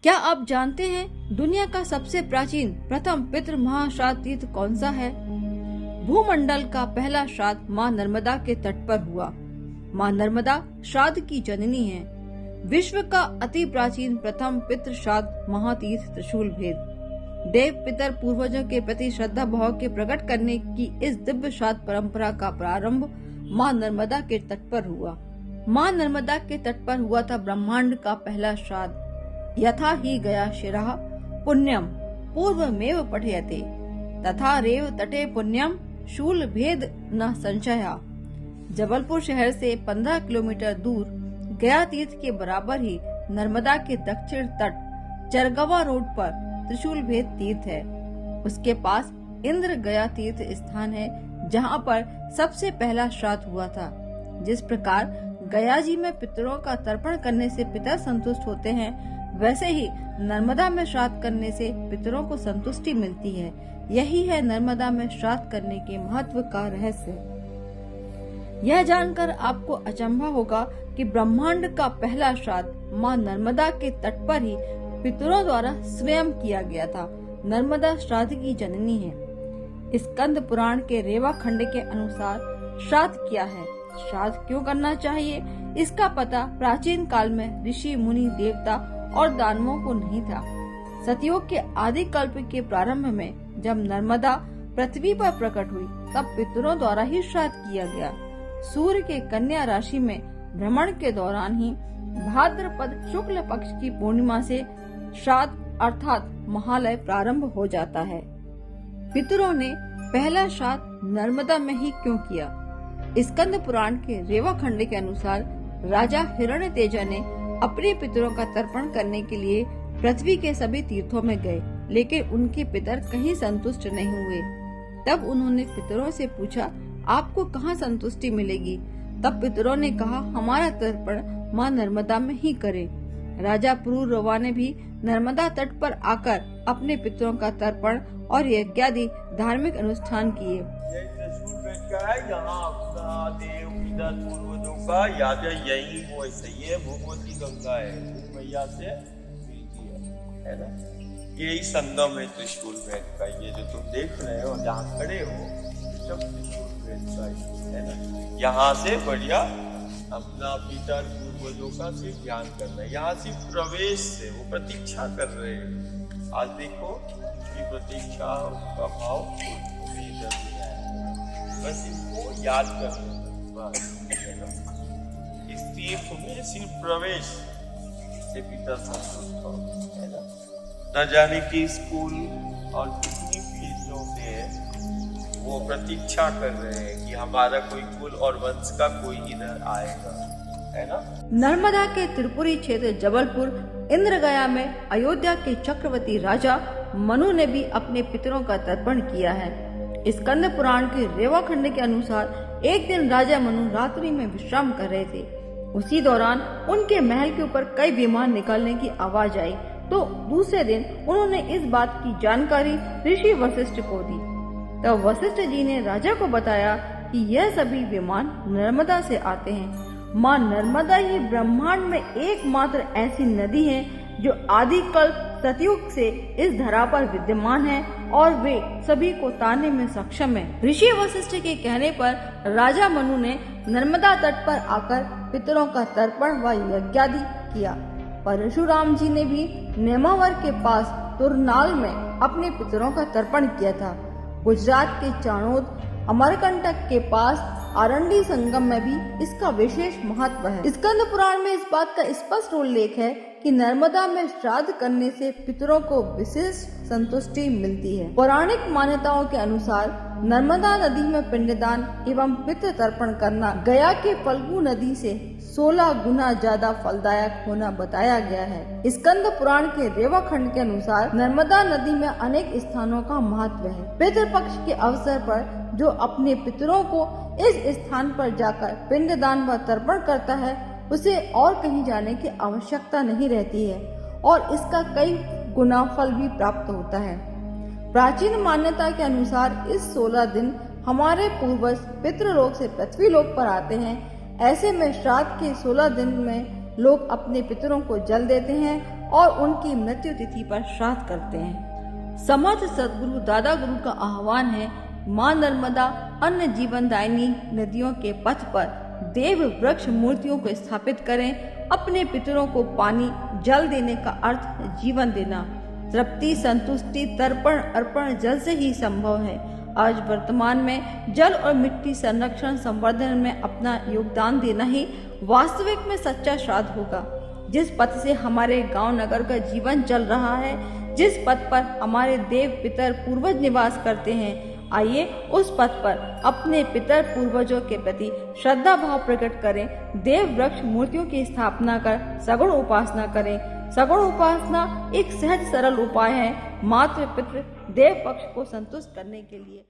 क्या आप जानते हैं दुनिया का सबसे प्राचीन प्रथम पितृ महाश्राद्ध तीर्थ कौन सा है? भूमंडल का पहला श्राद्ध माँ नर्मदा के तट पर हुआ। माँ नर्मदा श्राद्ध की जननी है। विश्व का अति प्राचीन प्रथम पितृ श्राद्ध महातीर्थ त्रिशूल भेद। देव पितर पूर्वजों के प्रति श्रद्धा भाव के प्रकट करने की इस दिव्य श्राद्ध परंपरा का प्रारंभ माँ नर्मदा के तट पर हुआ। माँ नर्मदा के तट पर हुआ था ब्रह्मांड का पहला श्राद्ध। यथा ही गया शिरः पुण्यम पूर्वमेव पठयते तथा रेव तटे पुण्यम शूल भेद न संशया। जबलपुर शहर से 15 किलोमीटर दूर गया तीर्थ के बराबर ही नर्मदा के दक्षिण तट चरगवा रोड पर त्रिशूल भेद तीर्थ है। उसके पास इंद्र गया तीर्थ स्थान है, जहाँ पर सबसे पहला श्राद्ध हुआ था। जिस प्रकार गया जी में पितरों का तर्पण करने से पितर संतुष्ट होते हैं, वैसे ही नर्मदा में श्राद्ध करने से पितरों को संतुष्टि मिलती है। यही है नर्मदा में श्राद्ध करने के महत्व का रहस्य। यह जानकर आपको अचंभा होगा कि ब्रह्मांड का पहला श्राद्ध माँ नर्मदा के तट पर ही पितरों द्वारा स्वयं किया गया था। नर्मदा श्राद्ध की जननी है। स्कंद पुराण के रेवा खंड के अनुसार श्राद्ध क्या है, श्राद्ध क्यों करना चाहिए, इसका पता प्राचीन काल में ऋषि मुनि देवता और दानवों को नहीं था। सतयुग के आदि कल्प के प्रारंभ में जब नर्मदा पृथ्वी पर प्रकट हुई, तब पितरों द्वारा ही श्राद्ध किया गया। सूर्य के कन्या राशि में भ्रमण के दौरान ही भाद्रपद शुक्ल पक्ष की पूर्णिमा से श्राद्ध अर्थात महालय प्रारंभ हो जाता है। पितरों ने पहला श्राद्ध नर्मदा में ही क्यों किया? स्कंद पुराण के रेवा खंड के अनुसार राजा हिरण्यतेजा ने अपने पितरों का तर्पण करने के लिए पृथ्वी के सभी तीर्थों में गए, लेकिन उनके पितर कहीं संतुष्ट नहीं हुए। तब उन्होंने पितरों से पूछा, आपको कहाँ संतुष्टि मिलेगी? तब पितरों ने कहा, हमारा तर्पण माँ नर्मदा में ही करें। राजा पुरुरवा ने भी नर्मदा तट पर आकर अपने पितरों का तर्पण और यज्ञादि धार्मिक अनुष्ठान किए। पूर्वजों का याद यही वो सही है। भूमवती गंगा है, मैया से है ना, यही संगम है त्रिशूल भेद का। ये जो तुम देख रहे हो, जहाँ खड़े हो, सब त्रिशूल भेद का है ना। यहाँ से बढ़िया अपना पितर पूर्वजों का सिर्फ ध्यान करना है। यहाँ सिर्फ प्रवेश से वो प्रतीक्षा कर रहे हैं। आज देखो उसकी प्रतीक्षा, उसका भाव बस इनको याद कर इस तीर्थ में सिर्फ प्रवेश से पिता संतुष्ट हो, है ना। न जाने की स्कूल और कितनी पीढ़ियों से वो प्रतीक्षा कर रहे हैं कि हमारा कोई कुल और वंश का कोई इधर आएगा, है ना। नर्मदा के त्रिपुरी क्षेत्र जबलपुर इंद्रगया में अयोध्या के चक्रवर्ती राजा मनु ने भी अपने पितरों का तर्पण किया है। स्कंद पुराण के रेवा खंड के अनुसार एक दिन राजा मनु रात्रि में विश्राम कर रहे थे। उसी दौरान उनके महल के ऊपर कई विमान निकलने की आवाज आई, तो दूसरे दिन उन्होंने इस बात की जानकारी ऋषि वशिष्ठ को दी। तब वशिष्ठ जी ने राजा को बताया कि यह सभी विमान नर्मदा से आते हैं। माँ नर्मदा ही ब्रह्मांड में एकमात्र ऐसी नदी है जो आदि कल्प सतयुग से इस धरा पर विद्यमान है और वे सभी को तारने में सक्षम है। ऋषि वशिष्ठ के कहने पर राजा मनु ने नर्मदा तट पर आकर पितरों का तर्पण व यज्ञादि किया। परशुराम जी ने भी नेमावर के पास तुरनाल में अपने पितरों का तर्पण किया था। गुजरात के चाणोद अमरकंटक के पास आरंडी संगम में भी इसका विशेष महत्व है। स्कंद पुराण में इस बात का स्पष्ट उल्लेख है कि नर्मदा में श्राद्ध करने से पितरों को विशेष संतुष्टि मिलती है। पौराणिक मान्यताओं के अनुसार नर्मदा नदी में पिंडदान एवं पितृ तर्पण करना गया के फल्गु नदी से 16 गुना ज्यादा फलदायक होना बताया गया है। स्कंद पुराण के रेवा खंड के अनुसार नर्मदा नदी में अनेक स्थानों का महत्व है। पितृपक्ष के अवसर पर जो अपने पितरों को इस स्थान पर जाकर पिंडदान व तर्पण करता है, उसे और कहीं जाने की आवश्यकता नहीं रहती है और इसका कई गुना फल भी प्राप्त होता है। प्राचीन मान्यता के अनुसार इस 16 दिन हमारे पूर्वज पितृलोक से पृथ्वी-लोक पर आते हैं। ऐसे में श्राद्ध के 16 दिन में लोग अपने पितरों को जल देते हैं और उनकी मृत्यु तिथि पर श्राद्ध करते हैं। समर्थ सदगुरु दादा गुरु का आह्वान है, माँ नर्मदा अन्य जीवनदायिनी नदियों के पथ पर देव वृक्ष मूर्तियों को स्थापित करें। अपने पितरों को पानी जल देने का अर्थ जीवन देना। तृप्ति, संतुष्टि, तर्पण, अर्पण जल से ही संभव है। आज वर्तमान में जल और मिट्टी संरक्षण संवर्धन में अपना योगदान देना ही वास्तविक में सच्चा श्राद्ध होगा। जिस पथ से हमारे गांव नगर का जीवन चल रहा है, जिस पथ पर हमारे देव पितर पूर्वज निवास करते हैं, आइए उस पथ पर अपने पितर पूर्वजों के प्रति श्रद्धा भाव प्रकट करें। देव वृक्ष मूर्तियों की स्थापना कर सगुण उपासना करें। सगुण उपासना एक सहज सरल उपाय है मातृ पितृ देव पक्ष को संतुष्ट करने के लिए।